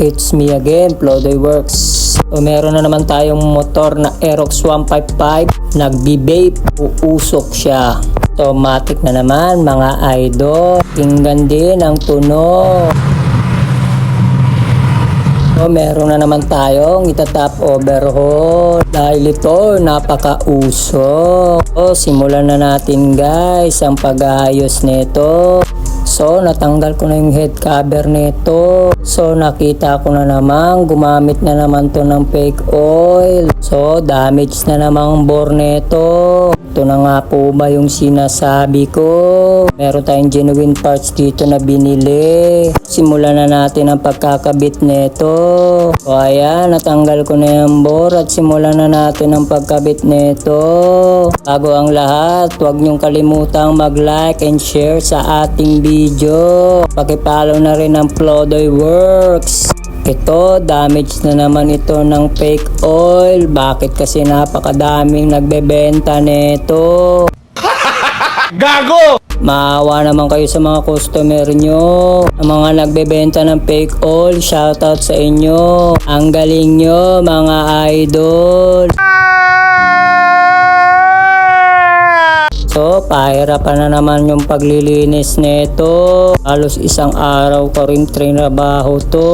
It's me again, Plodoy Works. So meron na naman tayong motor na Aerox 155. Nagbi-vape, uusok siya. Automatic na naman mga idol. Tingnan din ang tunog. So, meron na naman tayong itatap overhaul dahil ito napakausok. So, simulan na natin guys ang pag-aayos nito. So, natanggal ko na yung head cover nito. So, nakita ko na naman, gumamit na naman to ng fake oil. So, damage na naman bore nito. Ito na nga po ba yung sinasabi ko. Meron tayong genuine parts dito na binili. Simulan na natin ang pagkakabit nito. So, ayan, natanggal ko na yung bore at simulan na natin ang pagkabit nito. Bago ang lahat, huwag niyong kalimutang mag-like and share sa ating video. Pakipollow na rin ang Plodoy Works. Ito, damage na naman ito ng fake oil. Bakit kasi napakadaming nagbebenta nito? Gago! Maawa naman kayo sa mga customer nyo. Ang mga nagbebenta ng fake oil, shoutout sa inyo. Ang galing nyo mga idol. So, pahirapan na naman yung paglilinis nito. Halos isang araw ko rin trinabaho to.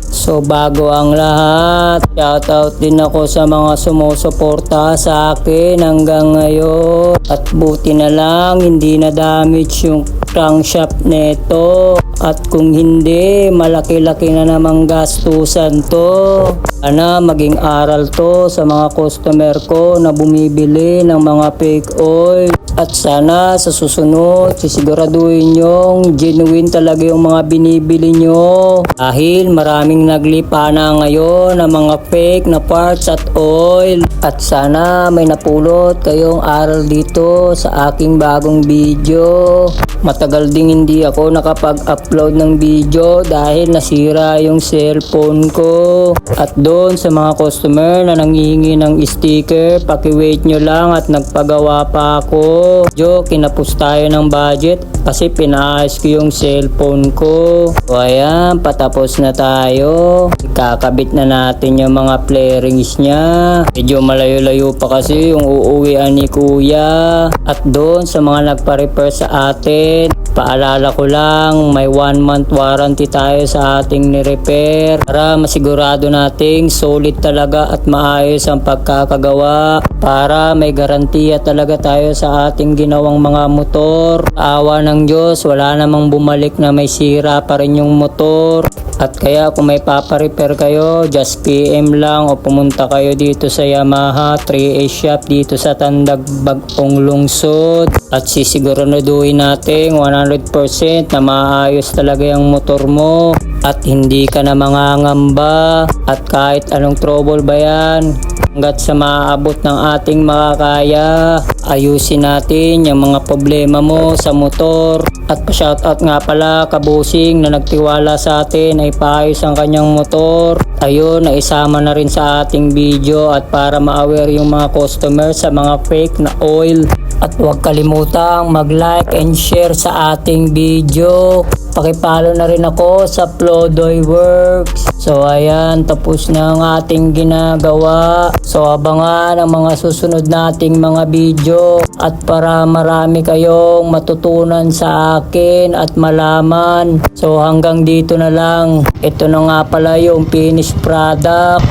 So, bago ang lahat, shoutout din ako sa mga sumusuporta sa akin hanggang ngayon. At buti na lang, hindi na damage yung crankshaft nito. At kung hindi, malaki-laki na namang gastusan to. Sana maging aral to sa mga customer ko na bumibili ng mga fake oil. At sana sa susunod, sisiguraduhin yung genuine talaga yung mga binibili nyo. Dahil maraming naglipa na ngayon ng mga fake na parts at oil. At sana may napulot kayong aral dito sa aking bagong video. Matagal ding hindi ako nakapag-upload ng video dahil nasira yung cellphone ko. At doon sa mga customer na nangihingi ng sticker, paki-wait nyo lang at nagpagawa pa ako. Kinapos tayo ng budget kasi pinaayos ko yung cellphone ko. So ayan, patapos na tayo. Ikakabit na natin yung mga flarings nya. Medyo malayo-layo pa kasi yung uuwian ni kuya. At doon sa mga nagpa-repair sa atin, paalala ko lang, may 1 month warranty tayo sa ating ni-repair para masigurado nating solid talaga at maayos ang pagkakagawa, para may garantiya talaga tayo sa ating ginawang mga motor. Awa ng Diyos, wala namang bumalik na may sira pa rin yung motor. At kaya kung may paparepair kayo, just PM lang o pumunta kayo dito sa Yamaha 3A Shop dito sa Tandag, Bagong Lungsod. At sisiguraduhin natin 100% na maayos talaga yung motor mo at hindi ka na mangangamba. At kahit anong trouble ba yan, hanggat sa maaabot ng ating makakaya, ayusin natin yung mga problema mo sa motor. At pa-shoutout nga pala kabusing na nagtiwala sa atin ay paayos ang kanyang motor. Ayun, naisama na rin sa ating video at para ma-aware yung mga customer sa mga fake na oil. At huwag kalimutang mag-like and share sa ating video. Pakipollow na rin ako sa Plodoy Works. So ayan, tapos na ang ating ginagawa. So abangan ang mga susunod nating mga video. At para marami kayong matutunan sa akin at malaman. So hanggang dito na lang. Ito na nga pala yung finished product.